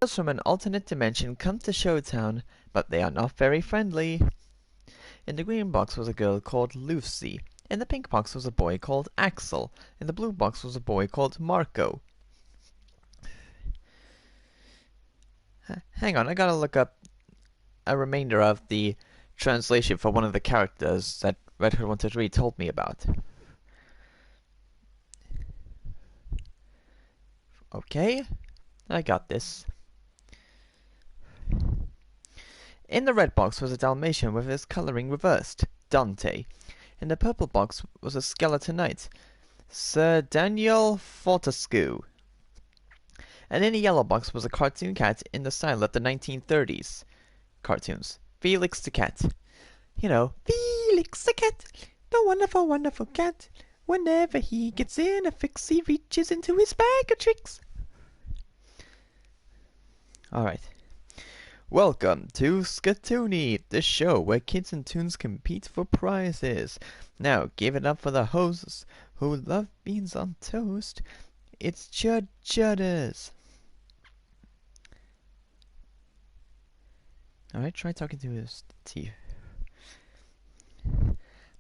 Girls from an alternate dimension come to Showtown, but they are not very friendly. In the green box was a girl called Lucy. In the pink box was a boy called Axel. In the blue box was a boy called Marco. Hang on, I gotta look up a remainder of the translation for one of the characters that RedHood123 told me about. Okay, I got this. In the red box was a Dalmatian with his coloring reversed, Dante. In the purple box was a skeleton knight, Sir Daniel Fortescue. And in the yellow box was a cartoon cat in the style of the 1930s cartoons, Felix the cat. You know, Felix the cat, the wonderful, wonderful cat. Whenever he gets in a fix, he reaches into his bag of tricks. Alright. Welcome to Skatoony, the show where kids and toons compete for prizes. Now, give it up for the hosts who love beans on toast. It's Chud Chudders. Alright, try talking to his teeth.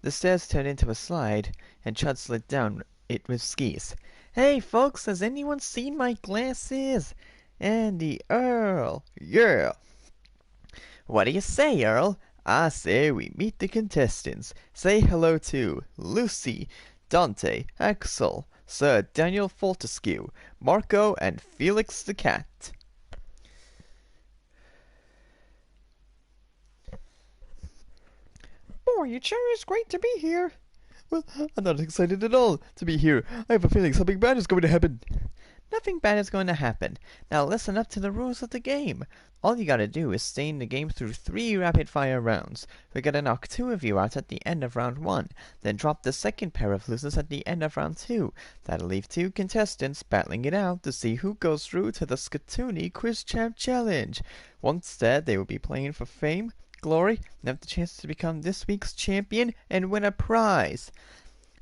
The stairs turned into a slide, and Chud slid down it with skis. Hey folks, has anyone seen my glasses? Andy, Earl, yeah. What do you say, Earl? I say we meet the contestants. Say hello to Lucy, Dante, Axel, Sir Daniel Fortescue, Marco, and Felix the cat. Boy, it sure is great to be here. Well, I'm not excited at all to be here. I have a feeling something bad is going to happen. Nothing bad is going to happen. Now listen up to the rules of the game. All you gotta do is stay in the game through 3 rapid-fire rounds. We gotta knock 2 of you out at the end of round 1, then drop the second pair of losers at the end of round 2. That'll leave 2 contestants battling it out to see who goes through to the Skatoony Quiz Champ Challenge. Once there, they will be playing for fame, glory, and have the chance to become this week's champion and win a prize.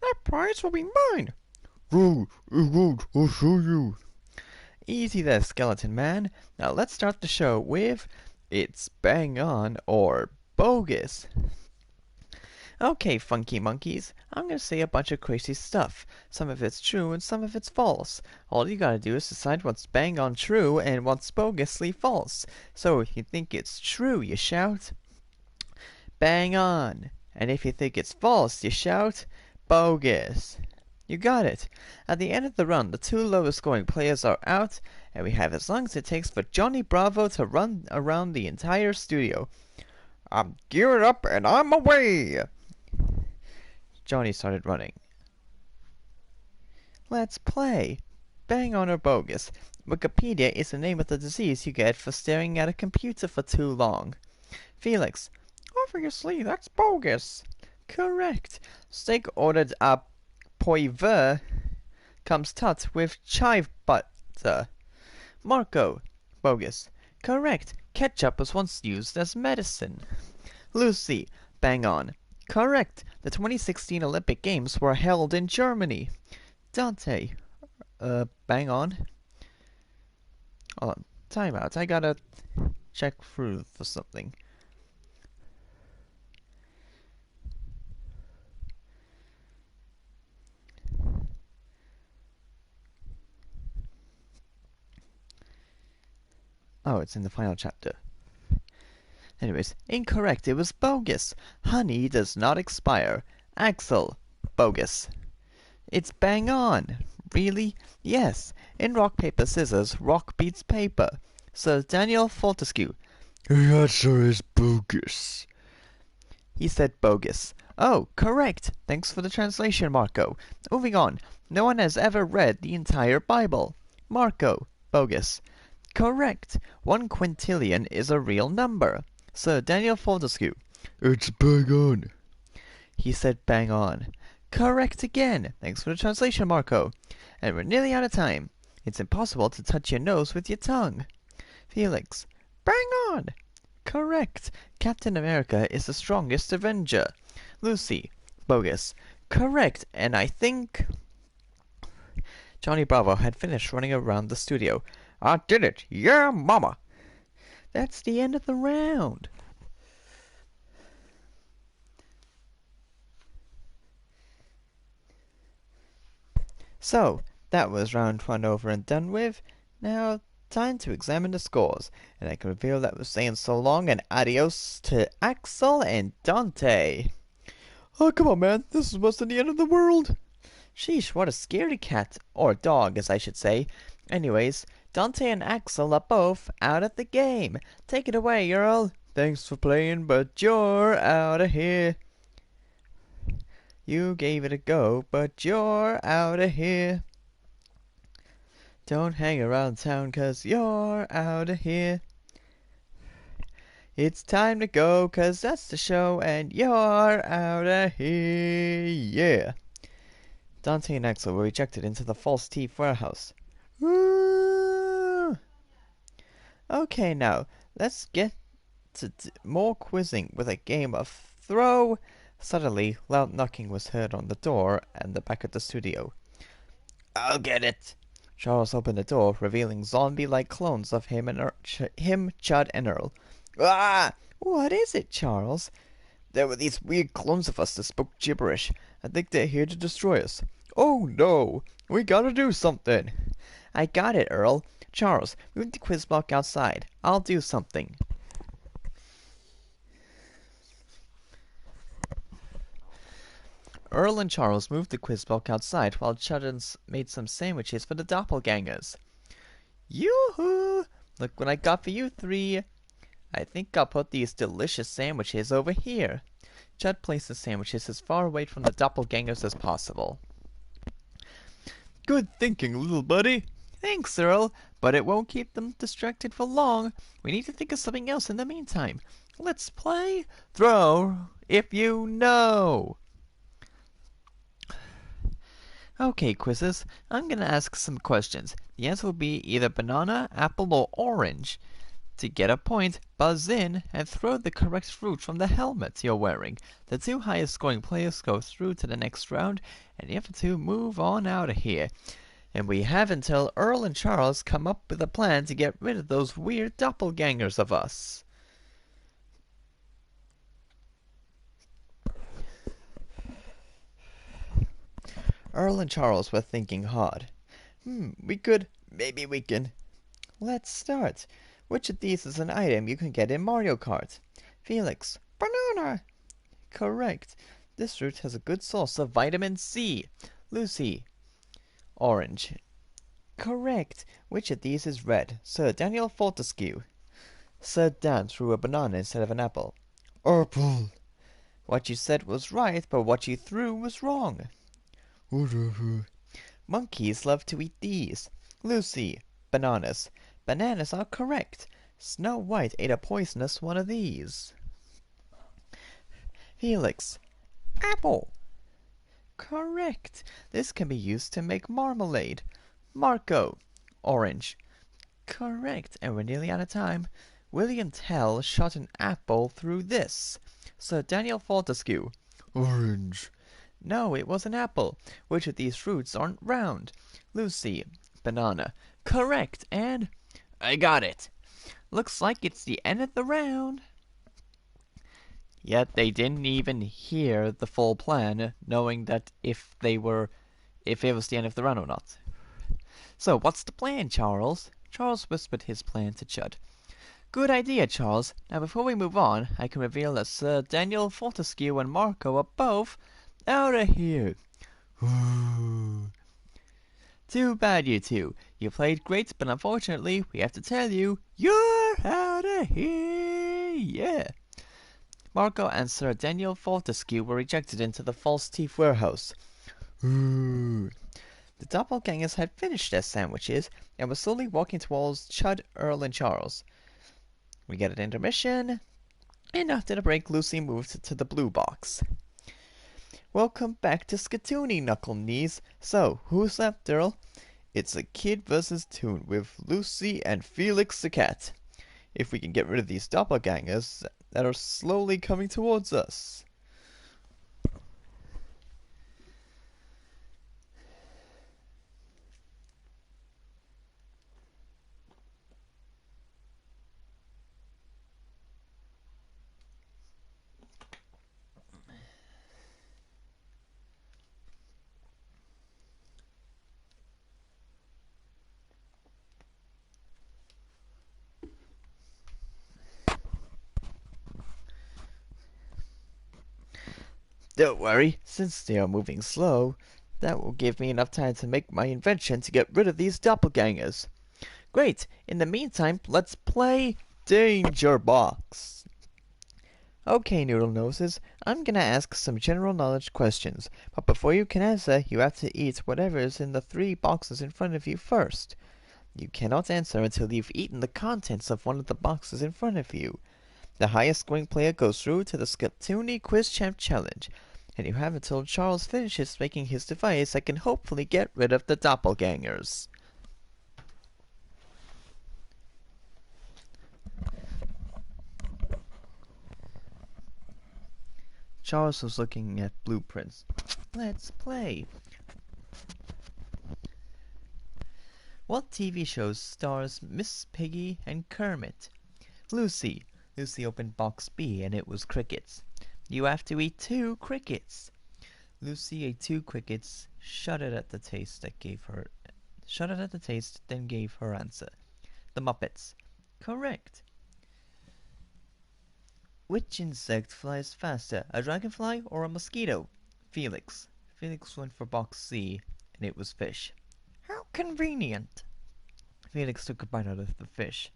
That prize will be mine! No, it won't. I'll show you. Easy there, skeleton man. Now let's start the show with It's Bang On or Bogus. Okay, funky monkeys, I'm gonna say a bunch of crazy stuff. Some of it's true and some of it's false. All you gotta do is decide what's bang on true and what's bogusly false. So if you think it's true, you shout, bang on. And if you think it's false, you shout, bogus. You got it. At the end of the run, the 2 lowest scoring players are out, and we have as long as it takes for Johnny Bravo to run around the entire studio. I'm geared up and I'm away! Johnny started running. Let's play. Bang on or bogus. Wikipedia is the name of the disease you get for staring at a computer for too long. Felix. Obviously, that's bogus. Correct. Steak ordered a poivre comes tut with chive butter. Marco. Bogus. Correct. Ketchup was once used as medicine. Lucy. Bang on. Correct. The 2016 Olympic Games were held in Germany. Dante. Bang on. Hold on. Time out. I gotta check through for something. Oh, it's in the final chapter. Anyways, incorrect. It was bogus. Honey does not expire. Axel. Bogus. It's bang on. Really? Yes. In rock, paper, scissors, rock beats paper. Sir Daniel Fortescue. The answer is bogus. He said bogus. Oh, correct. Thanks for the translation, Marco. Moving on. No one has ever read the entire Bible. Marco. Bogus. Correct. 1 quintillion is a real number. Sir Daniel Fortescue. It's bang on. He said bang on. Correct again. Thanks for the translation, Marco. And we're nearly out of time. It's impossible to touch your nose with your tongue. Felix. Bang on. Correct. Captain America is the strongest Avenger. Lucy. Bogus. Correct. And I think Johnny Bravo had finished running around the studio. I did it! Yeah, mama! That's the end of the round. So, that was round one over and done with. Now, time to examine the scores. And I can reveal that we're saying so long and adios to Axel and Dante. Oh, come on, man. This is worse than the end of the world. Sheesh, what a scaredy cat. Or dog, as I should say. Anyways, Dante and Axel are both out of the game. Take it away, Earl. Thanks for playing, but you're out of here. You gave it a go, but you're out of here. Don't hang around town, 'cause you're out of here. It's time to go, 'cause that's the show, and you're out of here. Yeah. Dante and Axel were rejected into the false teeth warehouse. Woo! Okay, now, let's get to more quizzing with a game of throw. Suddenly, loud knocking was heard on the door and the back of the studio. I'll get it. Charles opened the door, revealing zombie-like clones of him, Chud, and Earl. Ah! What is it, Charles? There were these weird clones of us that spoke gibberish. I think they're here to destroy us. Oh no! We gotta do something! I got it, Earl. Charles, move the quiz block outside. I'll do something. Earl and Charles moved the quiz block outside while Chud made some sandwiches for the doppelgangers. Yoo-hoo! Look what I got for you three. I think I'll put these delicious sandwiches over here. Chud placed the sandwiches as far away from the doppelgangers as possible. Good thinking, little buddy. Thanks, Earl, but it won't keep them distracted for long. We need to think of something else in the meantime. Let's play Throw If You Know. Okay, quizzes, I'm gonna ask some questions. The answer will be either banana, apple, or orange. To get a point, buzz in and throw the correct fruit from the helmet you're wearing. The two highest scoring players go through to the next round, and the other two move on out of here. And we have until Earl and Charles come up with a plan to get rid of those weird doppelgangers of us. Earl and Charles were thinking hard. Maybe we can. Let's start. Which of these is an item you can get in Mario Kart? Felix. Banana. Correct. This fruit has a good source of vitamin C. Lucy. Orange. Correct. Which of these is red? Sir Daniel Fortescue. Sir Dan threw a banana instead of an apple. Apple. What you said was right, but what you threw was wrong. Whatever. Monkeys love to eat these. Lucy. Bananas. Bananas are correct. Snow White ate a poisonous one of these. Felix. Apple. Correct. This can be used to make marmalade. Marco. Orange. Correct. And we're nearly out of time. William Tell shot an apple through this. Sir Daniel Fortescue. Orange. No, it was an apple. Which of these fruits aren't round? Lucy. Banana. Correct. And I got it. Looks like it's the end of the round. Yet they didn't even hear the full plan, knowing that if it was the end of the round or not. So, what's the plan, Charles? Charles whispered his plan to Chud. Good idea, Charles. Now, before we move on, I can reveal that Sir Daniel Fortescue and Marco are both out of here. Too bad, you two. You played great, but unfortunately, we have to tell you, you're out of here. Yeah. Marco and Sir Daniel Fortescue were rejected into the false teeth warehouse. The doppelgangers had finished their sandwiches and were slowly walking towards Chud, Earl, and Charles. We get an intermission, and after the break, Lucy moved to the blue box. Welcome back to Skatoony, Knuckle Knees. So, who's left, Earl? It's a kid versus Toon with Lucy and Felix the cat. If we can get rid of these doppelgangers that are slowly coming towards us. Don't worry, since they are moving slow, that will give me enough time to make my invention to get rid of these doppelgangers. Great, in the meantime, let's play Danger Box. Okay, Noodle Noses, I'm gonna ask some general knowledge questions, but before you can answer, you have to eat whatever is in the 3 boxes in front of you first. You cannot answer until you've eaten the contents of one of the boxes in front of you. The highest scoring player goes through to the Skatoony Quiz Champ Challenge, and you have until Charles finishes making his device that can hopefully get rid of the doppelgangers. Charles was looking at blueprints. Let's play. What TV shows stars Miss Piggy and Kermit? Lucy. Lucy opened box B and it was crickets. You have to eat 2 crickets. Lucy ate 2 crickets, shuddered at the taste, then gave her answer. The Muppets. Correct. Which insect flies faster, a dragonfly or a mosquito? Felix. Felix went for box C, and it was fish. How convenient. Felix took a bite out of the fish.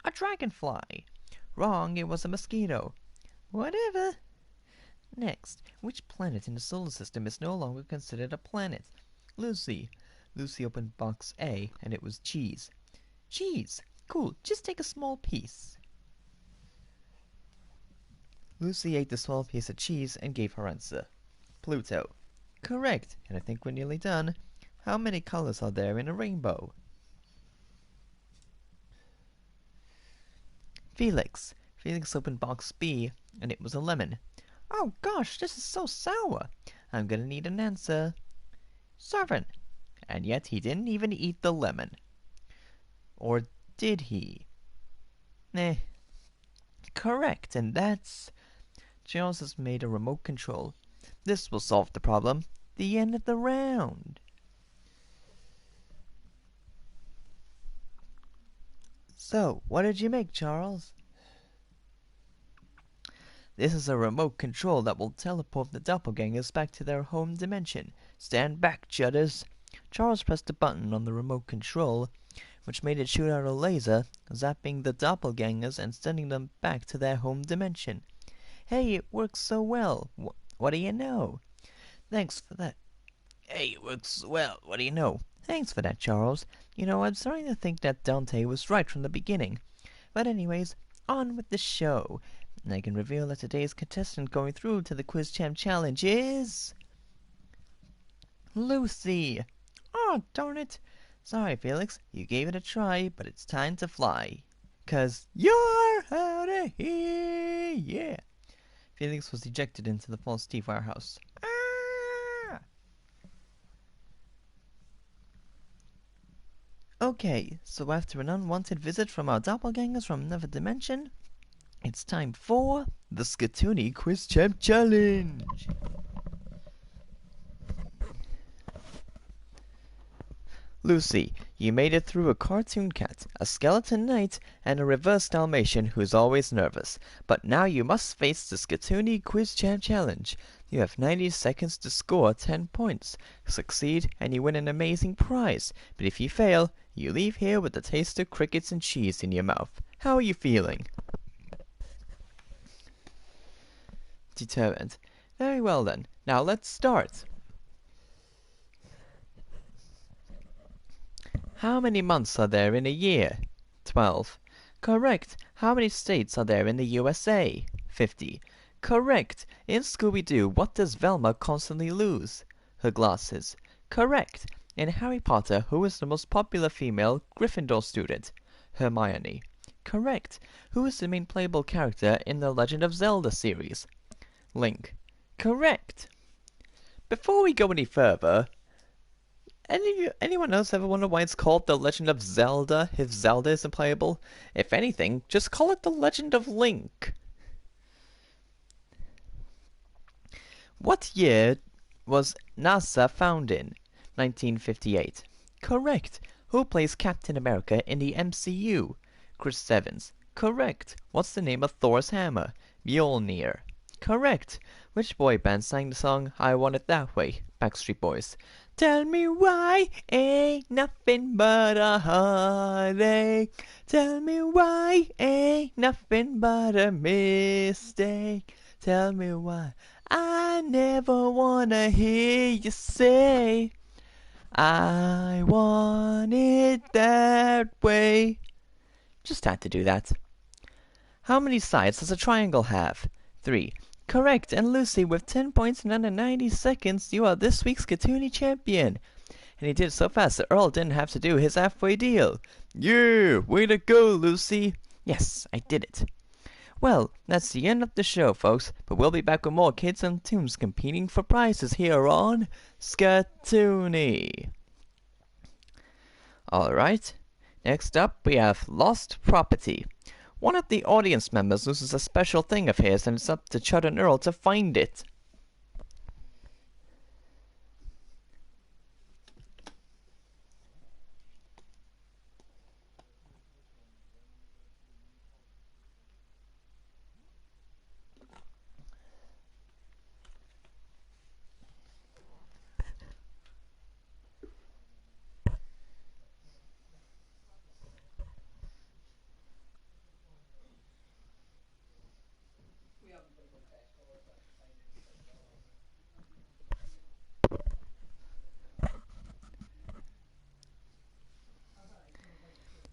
A dragonfly. Wrong, it was a mosquito. Whatever. Next, which planet in the solar system is no longer considered a planet? Lucy. Lucy opened box A, and it was cheese. Cheese. Cool, just take a small piece. Lucy ate the small piece of cheese and gave her answer. Pluto. Correct, and I think we're nearly done. How many colors are there in a rainbow? Felix. Felix opened box B, and it was a lemon. Oh gosh, this is so sour. I'm gonna need an answer. 7. And yet he didn't even eat the lemon. Or did he? Eh. Correct, and that's... Charles has made a remote control. This will solve the problem. The end of the round. So, what did you make, Charles? This is a remote control that will teleport the doppelgangers back to their home dimension. Stand back, Judders. Charles pressed a button on the remote control, which made it shoot out a laser, zapping the doppelgangers and sending them back to their home dimension. Hey, it works so well. What do you know? Thanks for that. Hey, it works well. What do you know? Thanks for that, Charles. You know, I'm starting to think that Dante was right from the beginning. But anyways, on with the show. And I can reveal that today's contestant going through to the Quiz Champ Challenge is... Lucy! Oh, darn it. Sorry, Felix. You gave it a try, but it's time to fly. 'Cause you're out of here, yeah. Felix was ejected into the false teeth warehouse. Ah! Okay, so after an unwanted visit from our doppelgangers from another dimension, it's time for the Skatoony Quiz Champ Challenge! Lucy, you made it through a cartoon cat, a skeleton knight, and a reverse Dalmatian who's always nervous. But now you must face the Skatoony Quiz Champ Challenge. You have 90 seconds to score 10 points. Succeed, and you win an amazing prize. But if you fail, you leave here with the taste of crickets and cheese in your mouth. How are you feeling? Determined. Very well then. Now let's start. How many months are there in a year? 12. Correct. How many states are there in the USA? 50. Correct. In Scooby-Doo, what does Velma constantly lose? Her glasses. Correct. In Harry Potter, who is the most popular female Gryffindor student? Hermione. Correct. Who is the main playable character in the Legend of Zelda series? Link. Correct. Before we go any further, anyone else ever wonder why it's called The Legend of Zelda if Zelda isn't playable? If anything, just call it The Legend of Link. What year was NASA founded in? 1958. Correct. Who plays Captain America in the MCU? Chris Evans. Correct. What's the name of Thor's hammer? Mjolnir. Correct. Which boy band sang the song I Want It That Way? Backstreet Boys. Tell me why ain't nothing but a heartache. Tell me why ain't nothing but a mistake. Tell me why I never wanna hear you say I want it that way. Just had to do that. How many sides does a triangle have? 3. Correct, and Lucy, with 10 points in under 90 seconds, you are this week's Skatoony champion. And he did it so fast that Earl didn't have to do his halfway deal. Yeah, way to go, Lucy. Yes, I did it. Well, that's the end of the show, folks, but we'll be back with more kids and tunes competing for prizes here on Skatoony. Alright, next up we have Lost Property. One of the audience members loses a special thing of his, and it's up to Chud and Earl to find it.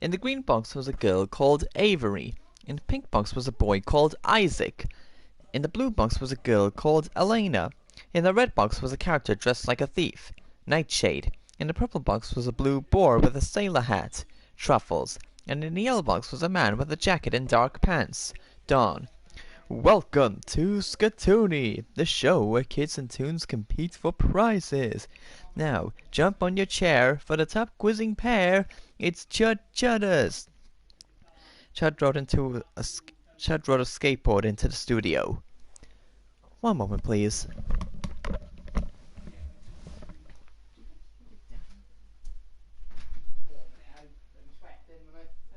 In the green box was a girl called Avery. In the pink box was a boy called Isaac. In the blue box was a girl called Elena. In the red box was a character dressed like a thief, Nightshade. In the purple box was a blue boar with a sailor hat, Truffles. And in the yellow box was a man with a jacket and dark pants, Dawn. Welcome to Skatoony, the show where kids and tunes compete for prizes. Now, jump on your chair for the top quizzing pair. It's Chud Chudders. Chud rode a skateboard into the studio. One moment, please. I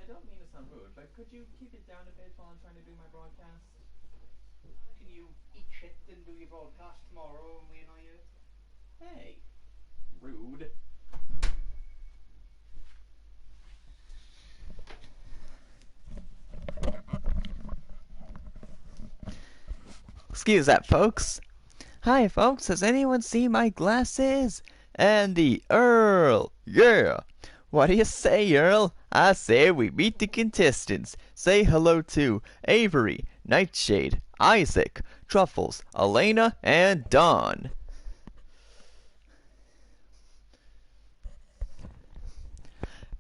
don't mean to sound rude, but could you keep it down a bit while I'm trying to do my broadcast? Can you eat shit and do your broadcast tomorrow and we annoy you? Hey, rude. Excuse that, folks. Hi, folks. Has anyone seen my glasses? And the Earl. Yeah. What do you say, Earl? I say we meet the contestants. Say hello to Avery, Nightshade, Isaac, Truffles, Elena, and Dawn.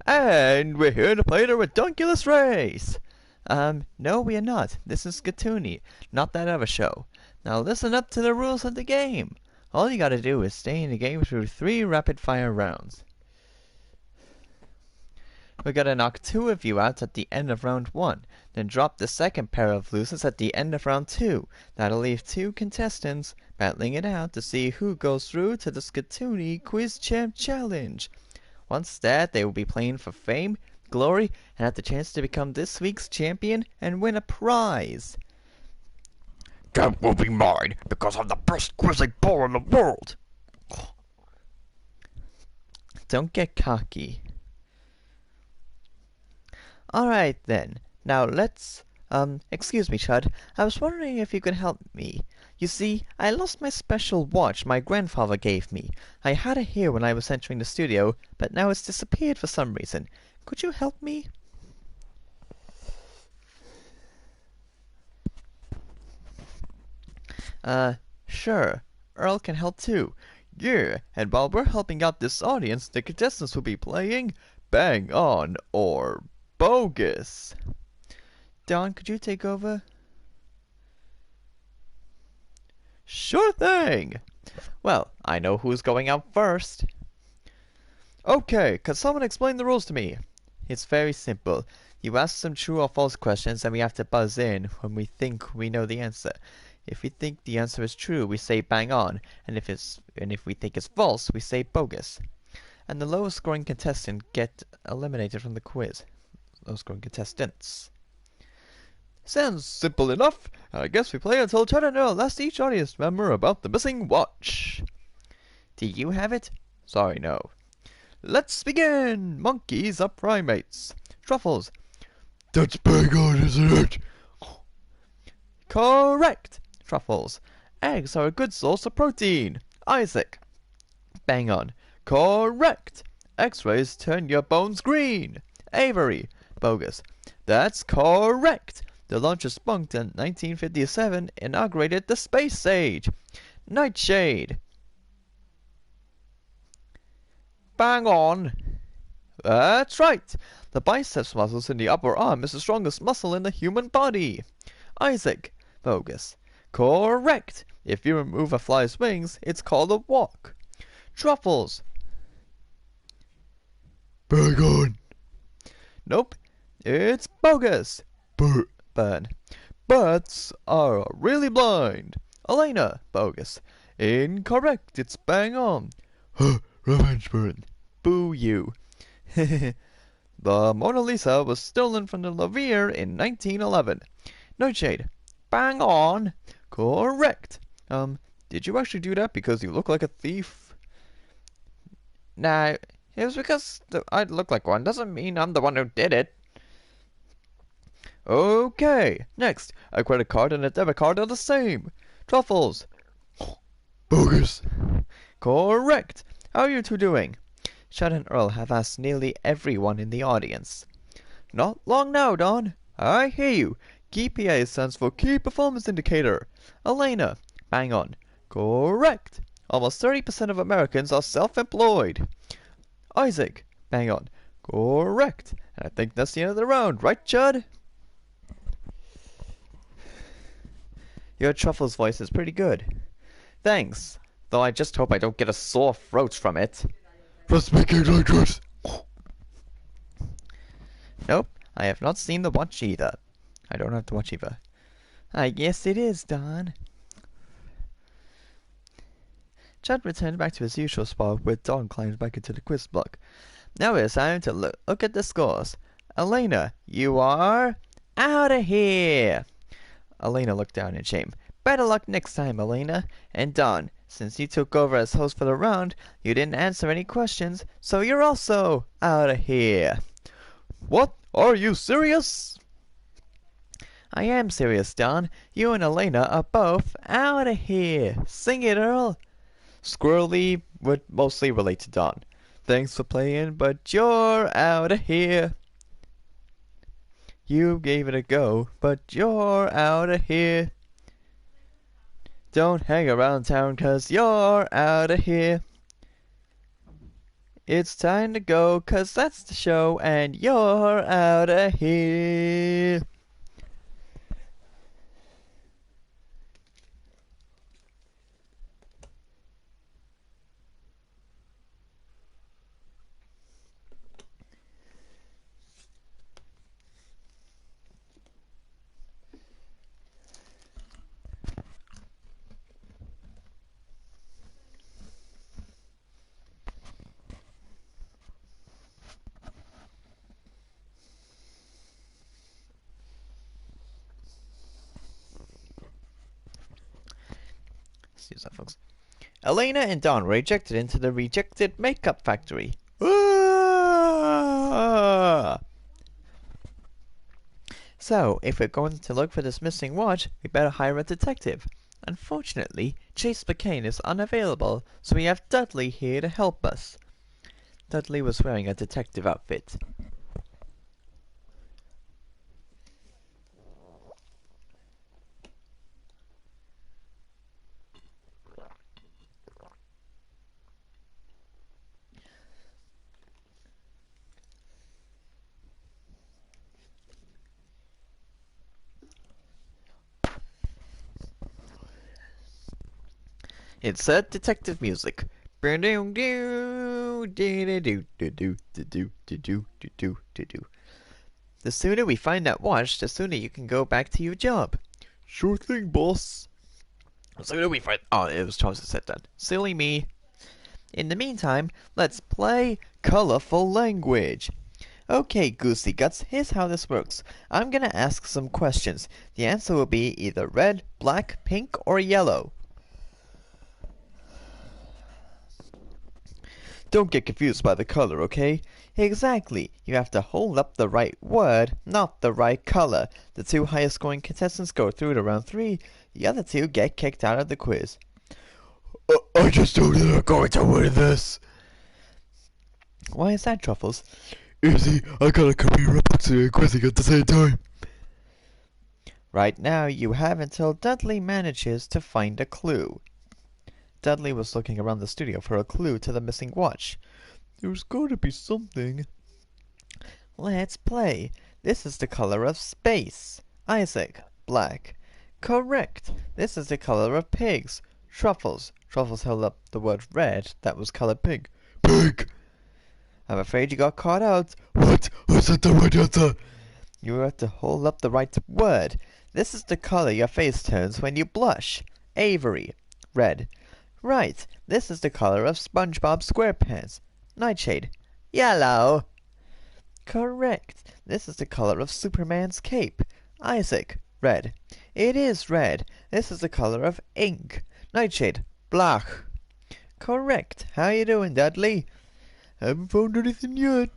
And we're here to play the Redunculous Race. No, we are not. This is Skatoony, not that other show. Now listen up to the rules of the game. All you gotta do is stay in the game through 3 rapid-fire rounds. We're gonna knock 2 of you out at the end of round 1, then drop the second pair of losers at the end of round 2. That'll leave 2 contestants battling it out to see who goes through to the Skatoony Quiz Champ Challenge. Once that, they will be playing for fame, glory, and have the chance to become this week's champion and win a prize. That will be mine, because I'm the best quizzing ball in the world. Don't get cocky. Alright then. Now let's, excuse me, Chud. I was wondering if you could help me. You see, I lost my special watch my grandfather gave me. I had it here when I was entering the studio, but now it's disappeared for some reason. Could you help me? Sure. Earl can help too. Yeah, and while we're helping out this audience, the contestants will be playing Bang On or Bogus. Dawn, could you take over? Sure thing! Well, I know who's going out first. Okay, can someone explain the rules to me? It's very simple. You ask some true or false questions and we have to buzz in when we think we know the answer. If we think the answer is true, we say bang on, and if we think it's false, we say bogus. And the lowest scoring contestant get eliminated from the quiz. Lowest scoring contestants. Sounds simple enough. I guess we play until Chad and Earl ask each audience member about the missing watch. Do you have it? Sorry, no. Let's begin! Monkeys are primates. Truffles. That's bang on, isn't it? Correct! Truffles. Eggs are a good source of protein. Isaac. Bang on. Correct! X-rays turn your bones green. Avery. Bogus. That's correct! The launcher spunked in 1957 inaugurated the space age. Nightshade. Bang on! That's right! The biceps muscles in the upper arm is the strongest muscle in the human body. Isaac. Bogus. Correct! If you remove a fly's wings, it's called a walk. Truffles. Bang on. Nope. It's bogus. Burn. Bats are really blind. Elena. Bogus. Incorrect. It's bang on. Revenge burn. Boo you. The Mona Lisa was stolen from the Louvre in 1911. Nightshade. Bang on. Correct. Did you actually do that because you look like a thief? Nah, it was because I look like one. Doesn't mean I'm the one who did it. Okay, next. A credit card and a debit card are the same. Truffles. Bogus. Correct. How are you two doing? Chad and Earl have asked nearly everyone in the audience. Not long now, Don. I hear you. KPI stands for Key Performance Indicator. Elena. Bang on. Correct. Almost 30% of Americans are self-employed. Isaac. Bang on. Correct. And I think that's the end of the round, right, Chad? Your Truffles voice is pretty good. Thanks. Though I just hope I don't get a sore throat from it. For speaking like this. Nope, I have not seen the watch either. I don't have to watch either. I guess it is, Don. Chad returned back to his usual spot where Don climbed back into the quiz block. Now it's time to look at the scores. Elena, you are out of here. Elena looked down in shame. Better luck next time, Elena. And Don, since you took over as host for the round, you didn't answer any questions, so you're also out of here. What? Are you serious? I am serious, Don. You and Elena are both out of here. Sing it, Earl. Squirrely would mostly relate to Don. Thanks for playing, but you're out of here. You gave it a go, but you're out of here. Don't hang around town, 'cause you're out of here. It's time to go, 'cause that's the show, and you're out of here. Excuse that, folks. Elena and Don were ejected into the rejected makeup factory. Ah! So, if we're going to look for this missing watch, we better hire a detective. Unfortunately, Chase McCain is unavailable, so we have Dudley here to help us. Dudley was wearing a detective outfit. It said detective music. The sooner we find that watch, the sooner you can go back to your job. Sure thing, boss. The sooner we find... Oh, it was Charles that said that. Silly me. In the meantime, let's play colorful language. Okay, Goosey Guts, here's how this works. I'm gonna ask some questions. The answer will be either red, black, pink, or yellow. Don't get confused by the color, okay? Exactly. You have to hold up the right word, not the right color. The two highest scoring contestants go through to round 3. The other two get kicked out of the quiz. I just told you they're going to win this. Why is that, Truffles? Easy, I got a computer boxing and quizzing at the same time. Right now, you have until Dudley manages to find a clue. Dudley was looking around the studio for a clue to the missing watch. There's gotta be something. Let's play. This is the color of space. Isaac, black. Correct. This is the color of pigs. Truffles. Truffles held up the word red that was colored pig. Pig! I'm afraid you got caught out. What? I said the right answer. You have to hold up the right word. This is the color your face turns when you blush. Avery. Red. Right. This is the color of SpongeBob SquarePants. Nightshade. Yellow. Correct. This is the color of Superman's cape. Isaac. Red. It is red. This is the color of ink. Nightshade. Black. Correct. How you doing, Dudley? Haven't found anything yet.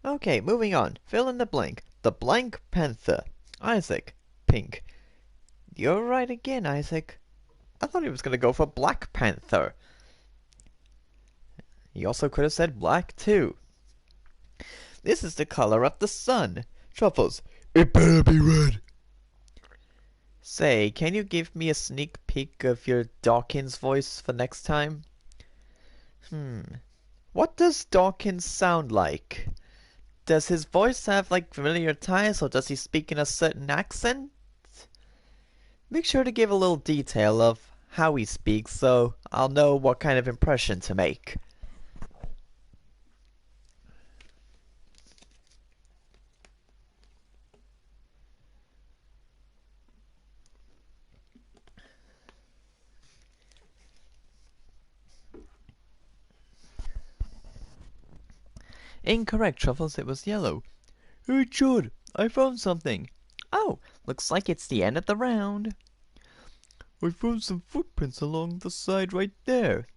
Okay, moving on. Fill in the blank. The blank panther. Isaac. Pink. You're right again, Isaac. I thought he was gonna go for Black Panther. He also could have said black, too. This is the color of the sun. Truffles. It better be red. Say, can you give me a sneak peek of your Dawkins voice for next time? What does Dawkins sound like? Does his voice have, like, familiar ties, or does he speak in a certain accent? Make sure to give a little detail of how he speaks so I'll know what kind of impression to make. Incorrect, Truffles. It was yellow. Hey, Chud, I found something. Oh, looks like it's the end of the round. I found some footprints along the side right there.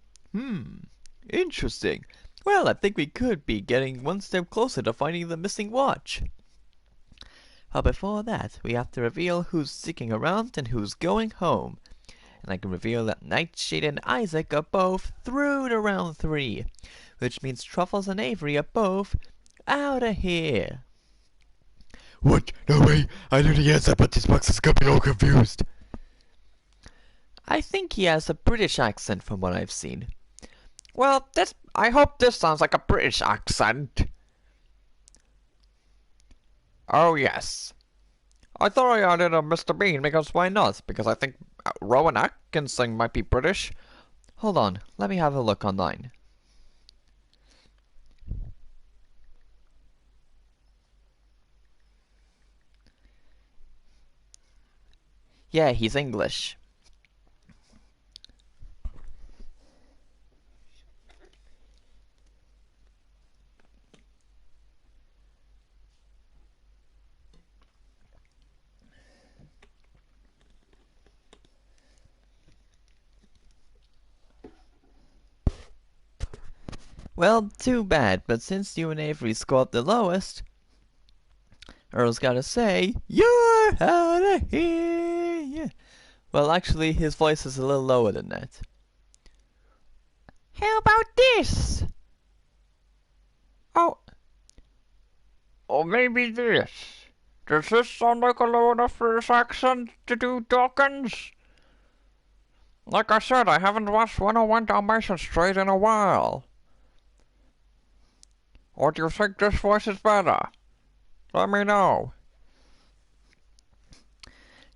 Interesting. Well, I think we could be getting one step closer to finding the missing watch. But before that, we have to reveal who's sticking around and who's going home. And I can reveal that Nightshade and Isaac are both through to round 3, which means Truffles and Avery are both out of here. What? No way! I knew the answer, but these boxes got me all confused. I think he has a British accent from what I've seen. Well, I hope this sounds like a British accent. Oh, yes. I thought I added a Mr. Bean because why not? Because I think Rowan Atkinson might be British. Hold on, let me have a look online. Yeah, he's English. Well, too bad, but since you and Avery scored the lowest, Earl's gotta say, you're out of here! Yeah. Well, actually, his voice is a little lower than that. How about this? Oh. Or maybe this. Does this sound like a low enough British accent to do Dawkins? Like I said, I haven't watched 101 Dalmatians straight in a while. Or do you think this voice is better? Let me know.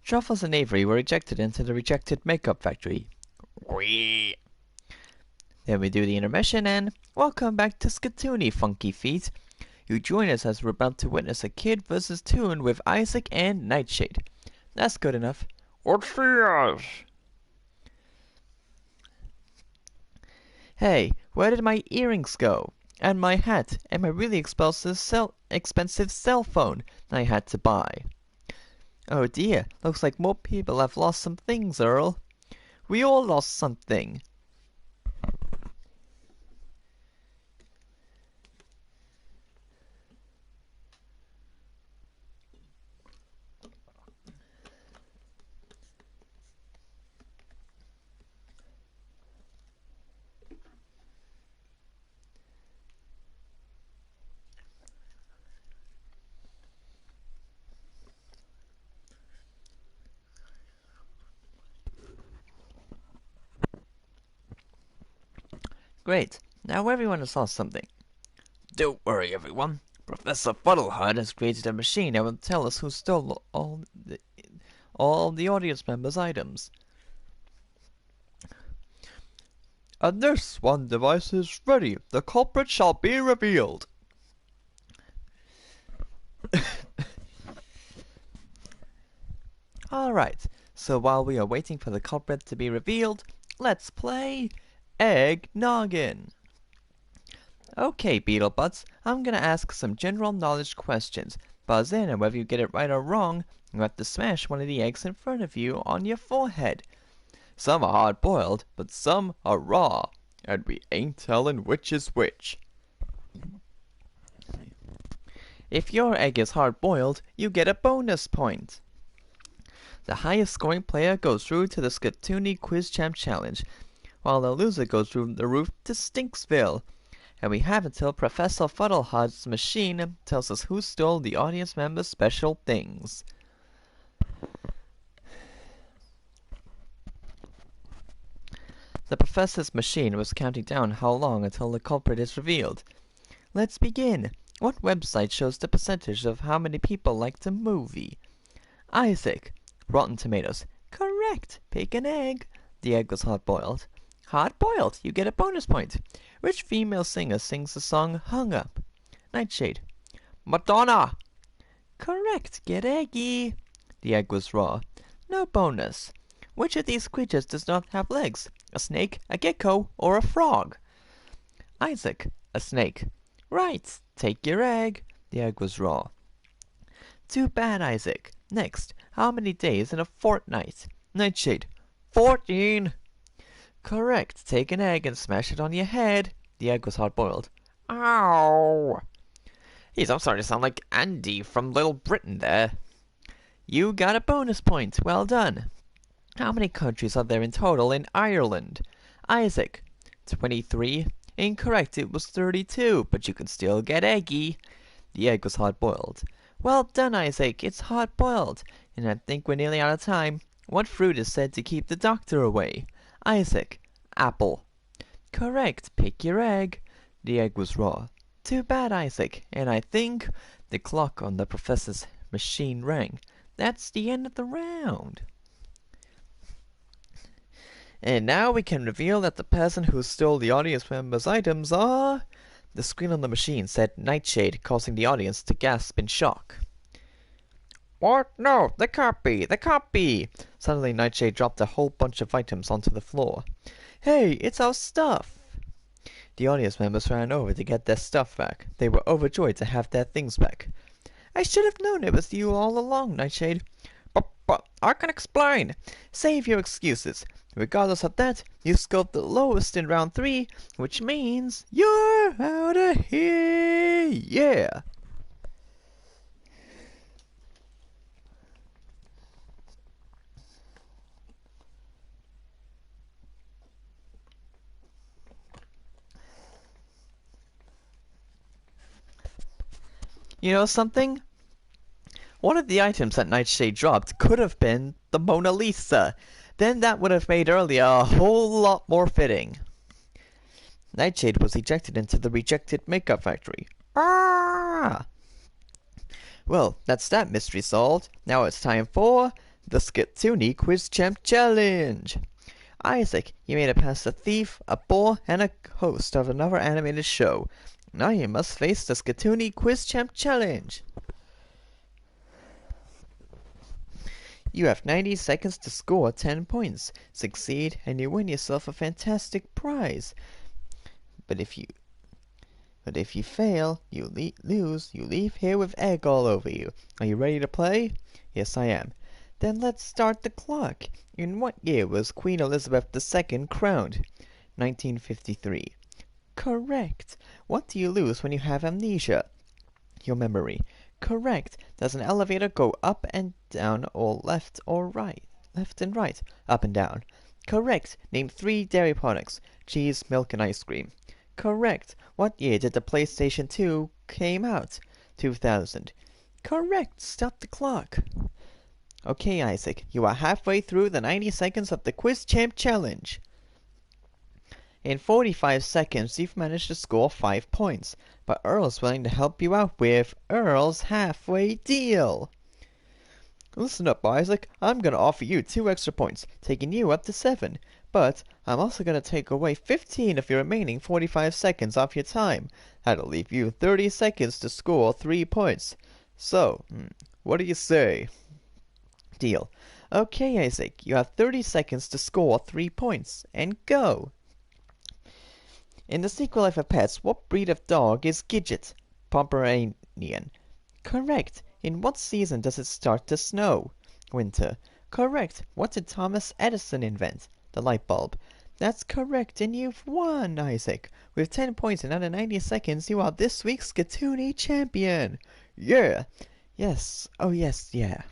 Truffles and Avery were ejected into the rejected makeup factory. Wee. Then we do the intermission, and welcome back to Skatoony, Funky Feet. You join us as we're about to witness a Kid vs. Toon with Isaac and Nightshade. That's good enough. Let's see us. Hey, where did my earrings go? And my hat, and my really expensive cell phone I had to buy. Oh dear, looks like more people have lost some things, Earl. We all lost something. Great, now everyone has lost something. Don't worry, everyone. Professor Fuddlehud has created a machine that will tell us who stole all the audience members' items. And this one device is ready. The culprit shall be revealed. Alright, so while we are waiting for the culprit to be revealed, let's play Egg Noggin. Okay, Beetlebutts, I'm gonna ask some general knowledge questions. Buzz in, and whether you get it right or wrong, you have to smash one of the eggs in front of you on your forehead. Some are hard-boiled, but some are raw, and we ain't telling which is which. If your egg is hard-boiled, you get a bonus point. The highest scoring player goes through to the Skatoony Quiz Champ Challenge, while the loser goes through the roof to Stinksville. And we have until Professor Fuddlehud's machine tells us who stole the audience member's special things. The professor's machine was counting down how long until the culprit is revealed. Let's begin. What website shows the percentage of how many people liked a movie? Isaac. Rotten Tomatoes. Correct. Pick an egg. The egg was hard-boiled. Hard-boiled. You get a bonus point. Which female singer sings the song Hung Up? Nightshade. Madonna. Correct. Get eggy. The egg was raw. No bonus. Which of these creatures does not have legs? A snake, a gecko, or a frog? Isaac. A snake. Right. Take your egg. The egg was raw. Too bad, Isaac. Next. How many days in a fortnight? Nightshade. 14. Correct. Take an egg and smash it on your head. The egg was hard-boiled. Ow. Jeez, I'm starting to sound like Andy from Little Britain there. You got a bonus point. Well done. How many countries are there in total in Ireland? Isaac. 23. Incorrect. It was 32, but you can still get eggy. The egg was hard-boiled. Well done, Isaac. It's hard-boiled. And I think we're nearly out of time. What fruit is said to keep the doctor away? Isaac. Apple. Correct. Pick your egg. The egg was raw. Too bad, Isaac. And I think the clock on the professor's machine rang. That's the end of the round. And now we can reveal that the person who stole the audience members' items are... The screen on the machine said Nightshade, causing the audience to gasp in shock. What? No, they can't be. They can't be. Suddenly Nightshade dropped a whole bunch of items onto the floor. Hey, it's our stuff! The audience members ran over to get their stuff back. They were overjoyed to have their things back. I should have known it was you all along, Nightshade. But I can explain. Save your excuses. Regardless of that, you scored the lowest in round 3, which means you're out of here! Yeah! You know something? One of the items that Nightshade dropped could have been the Mona Lisa. Then that would have made earlier a whole lot more fitting. Nightshade was ejected into the rejected makeup factory. Ah! Well, that's that mystery solved. Now it's time for the Skatoony Quiz Champ Challenge. Isaac, you made it past a thief, a bull, and a host of another animated show. Now you must face the Skatoony Quiz Champ Challenge. You have 90 seconds to score 10 points. Succeed, and you win yourself a fantastic prize. But if you fail, you lose. You leave here with egg all over you. Are you ready to play? Yes, I am. Then let's start the clock. In what year was Queen Elizabeth II crowned? 1953. Correct. What do you lose when you have amnesia? Your memory. Correct. Does an elevator go up and down or left or right? Left and right. Up and down. Correct. Name 3 dairy products. Cheese, milk, and ice cream. Correct. What year did the PlayStation 2 came out? 2000. Correct. Stop the clock. Okay, Isaac, you are halfway through the 90 seconds of the Quiz Champ Challenge. In 45 seconds, you've managed to score 5 points, but Earl's willing to help you out with Earl's Halfway Deal. Listen up, Isaac. I'm going to offer you 2 extra points, taking you up to 7. But I'm also going to take away 15 of your remaining 45 seconds off your time. That'll leave you 30 seconds to score 3 points. So, what do you say? Deal. Okay, Isaac, you have 30 seconds to score 3 points. And go! In the Secret Life of Pets, what breed of dog is Gidget? Pomeranian. Correct. In what season does it start to snow? Winter. Correct. What did Thomas Edison invent? The light bulb. That's correct, and you've won, Isaac. With 10 points in under 90 seconds, you are this week's Skatoony champion. Yeah. Yes. Oh, yes, yeah.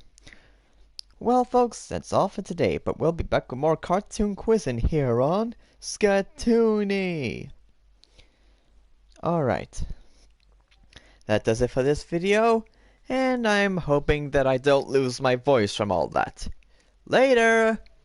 Well, folks, that's all for today, but we'll be back with more cartoon quizzing here on Skatoony. Alright. That does it for this video, and I'm hoping that I don't lose my voice from all that. Later!